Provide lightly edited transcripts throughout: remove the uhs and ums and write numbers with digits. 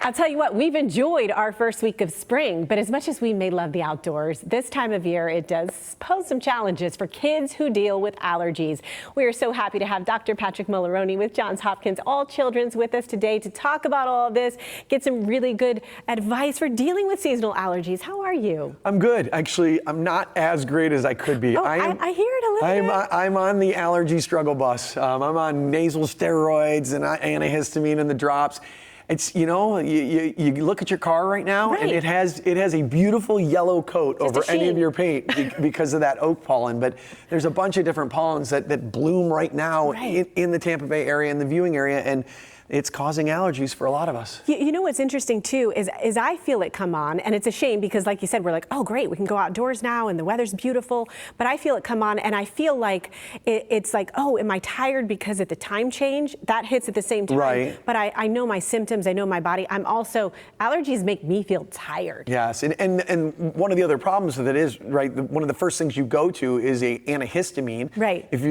I'll tell you what, we've enjoyed our first week of spring, but as much as we may love the outdoors, this time of year it does pose some challenges for kids who deal with allergies. We are so happy to have Dr. Patrick Mularoni with Johns Hopkins All Children's with us today to talk about all of this, get some really good advice for dealing with seasonal allergies. How are you? I'm good. Actually, I'm not as great as I could be. Oh, I hear it a little bit. I'm on the allergy struggle bus. I'm on nasal steroids and antihistamine and the drops. It's, you know, you look at your car right now, right. and it has a beautiful yellow coat over any of your paint because of that oak pollen. But there's a bunch of different pollens that bloom right now in the Tampa Bay area, in the viewing area, and it's causing allergies for a lot of us. You know what's interesting too is I feel it come on, and it's a shame because like you said, we're like, oh great, we can go outdoors now and the weather's beautiful, but I feel it come on and I feel like it's like, oh, am I tired because of the time change? That hits at the same time. Right. But I know my symptoms, I know my body. I'm also, allergies make me feel tired. Yes, and one of the other problems with it is, right, one of the first things you go to is a antihistamine. Right. If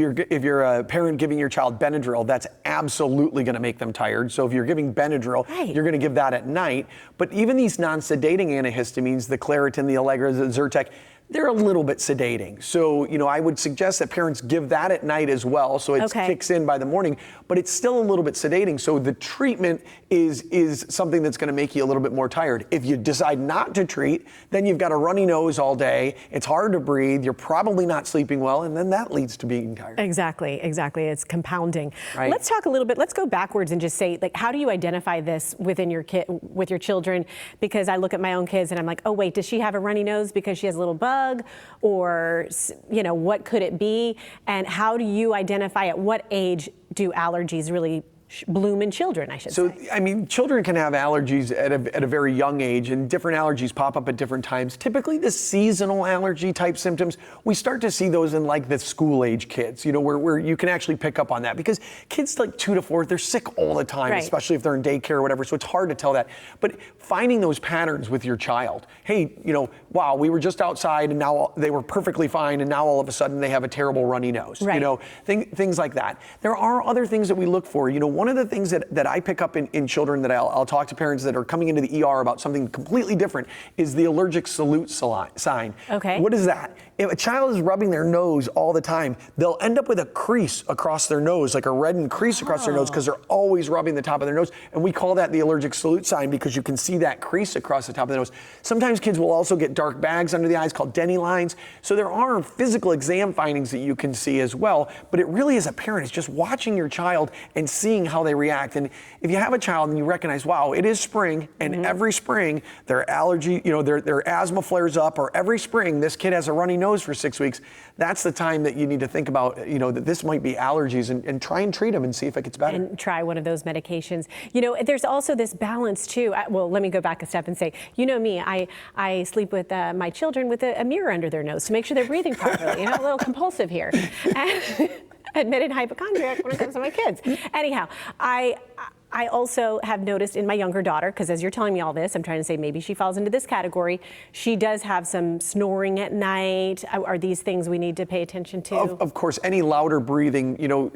you're a parent giving your child Benadryl, that's absolutely going to make them tired. So if you're giving Benadryl, you're going to give that at night. But even these non-sedating antihistamines, the Claritin, the Allegra, the Zyrtec, they're a little bit sedating. So, you know, I would suggest that parents give that at night as well, so it kicks in by the morning, but it's still a little bit sedating. So the treatment is something that's going to make you a little bit more tired. If you decide not to treat, then you've got a runny nose all day, it's hard to breathe, you're probably not sleeping well, and then that leads to being tired. Exactly. It's compounding. Right. Let's talk a little bit, let's go backwards and just say, like, how do you identify this within your with your children? Because I look at my own kids and I'm like, oh wait, does she have a runny nose because she has a little bug? Or, you know, what could it be? And how do you identify at what age do allergies really bloom in children, I should say? So, I mean, children can have allergies at a very young age, and different allergies pop up at different times. Typically, the seasonal allergy type symptoms, we start to see those in like the school age kids, you know, where you can actually pick up on that, because kids like 2 to 4, they're sick all the time, especially if they're in daycare or whatever, so it's hard to tell that. But finding those patterns with your child, hey, you know, wow, we were just outside and now they were perfectly fine, and now all of a sudden they have a terrible runny nose, you know, things like that. There are other things that we look for. You know, one of the things that I pick up in children that I'll talk to parents that are coming into the ER about something completely different is the allergic salute sign. Okay. What is that? If a child is rubbing their nose all the time, they'll end up with a crease across their nose, like a reddened crease across their nose, because they're always rubbing the top of their nose. And we call that the allergic salute sign because you can see that crease across the top of the nose. Sometimes kids will also get dark bags under the eyes called Denny lines. So there are physical exam findings that you can see as well. But it really, as a parent, is just watching your child and seeing how they react. And if you have a child and you recognize, wow, it is spring, and every spring their allergy, you know, their asthma flares up, or every spring this kid has a runny nose for 6 weeks, that's the time that you need to think about, you know, that this might be allergies, and try and treat them and see if it gets better. And try one of those medications. You know, there's also this balance too. Well, let me go back a step and say, you know me, I sleep with my children with a mirror under their nose to make sure they're breathing properly. You know, a little compulsive here. Admitted hypochondriac when it comes to my kids. Anyhow, I also have noticed in my younger daughter, because as you're telling me all this, I'm trying to say maybe she falls into this category. She does have some snoring at night. Are these things we need to pay attention to? Of course, any louder breathing, you know,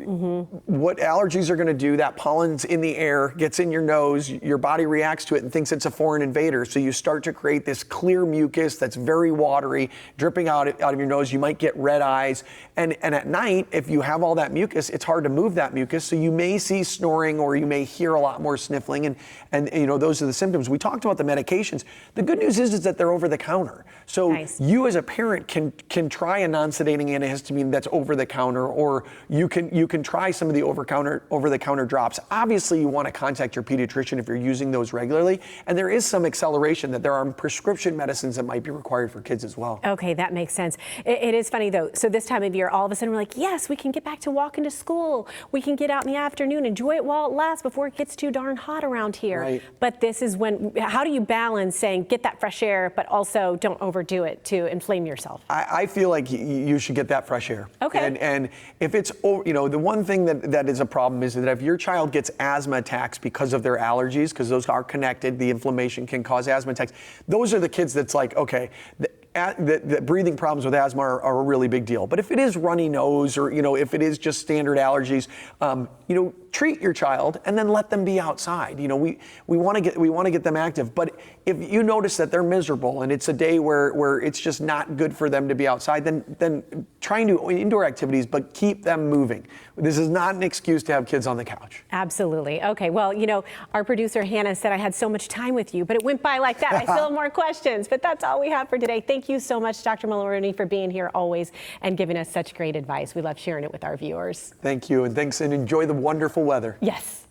what allergies are going to do, that pollen's in the air, gets in your nose, your body reacts to it and thinks it's a foreign invader. So you start to create this clear mucus that's very watery, dripping out of your nose. You might get red eyes. And at night, if you have all that mucus, it's hard to move that mucus. So you may see snoring, or you may hear a lot more sniffling, and you know, those are the symptoms. We talked about the medications. The good news is that they're over the counter. So you as a parent can try a non-sedating antihistamine that's over the counter, or you can try some of the over the counter drops. Obviously, you want to contact your pediatrician if you're using those regularly, and there is some acceleration that there are prescription medicines that might be required for kids as well. Okay, that makes sense. It is funny though. So this time of year, all of a sudden we're like, yes, we can get back to walking to school. We can get out in the afternoon, enjoy it while it lasts before it gets too darn hot around here. Right. But this is when, how do you balance saying get that fresh air, but also don't overdo it to inflame yourself? I feel like you should get that fresh air. Okay. And if it's, you know, the one thing that is a problem is that if your child gets asthma attacks because of their allergies, because those are connected, the inflammation can cause asthma attacks. Those are the kids that's like, okay, the breathing problems with asthma are a really big deal. But if it is runny nose, or, you know, if it is just standard allergies, you know, treat your child and then let them be outside. You know, we want to get them active, but if you notice that they're miserable and it's a day where it's just not good for them to be outside, then try and do indoor activities, but keep them moving. This is not an excuse to have kids on the couch. Absolutely. Okay. Well, you know, our producer Hannah said I had so much time with you, but it went by like that. I still have more questions, but that's all we have for today. Thank you so much, Dr. Mularoni, for being here always and giving us such great advice. We love sharing it with our viewers. Thank you, and thanks, and enjoy the wonderful weather. Yes.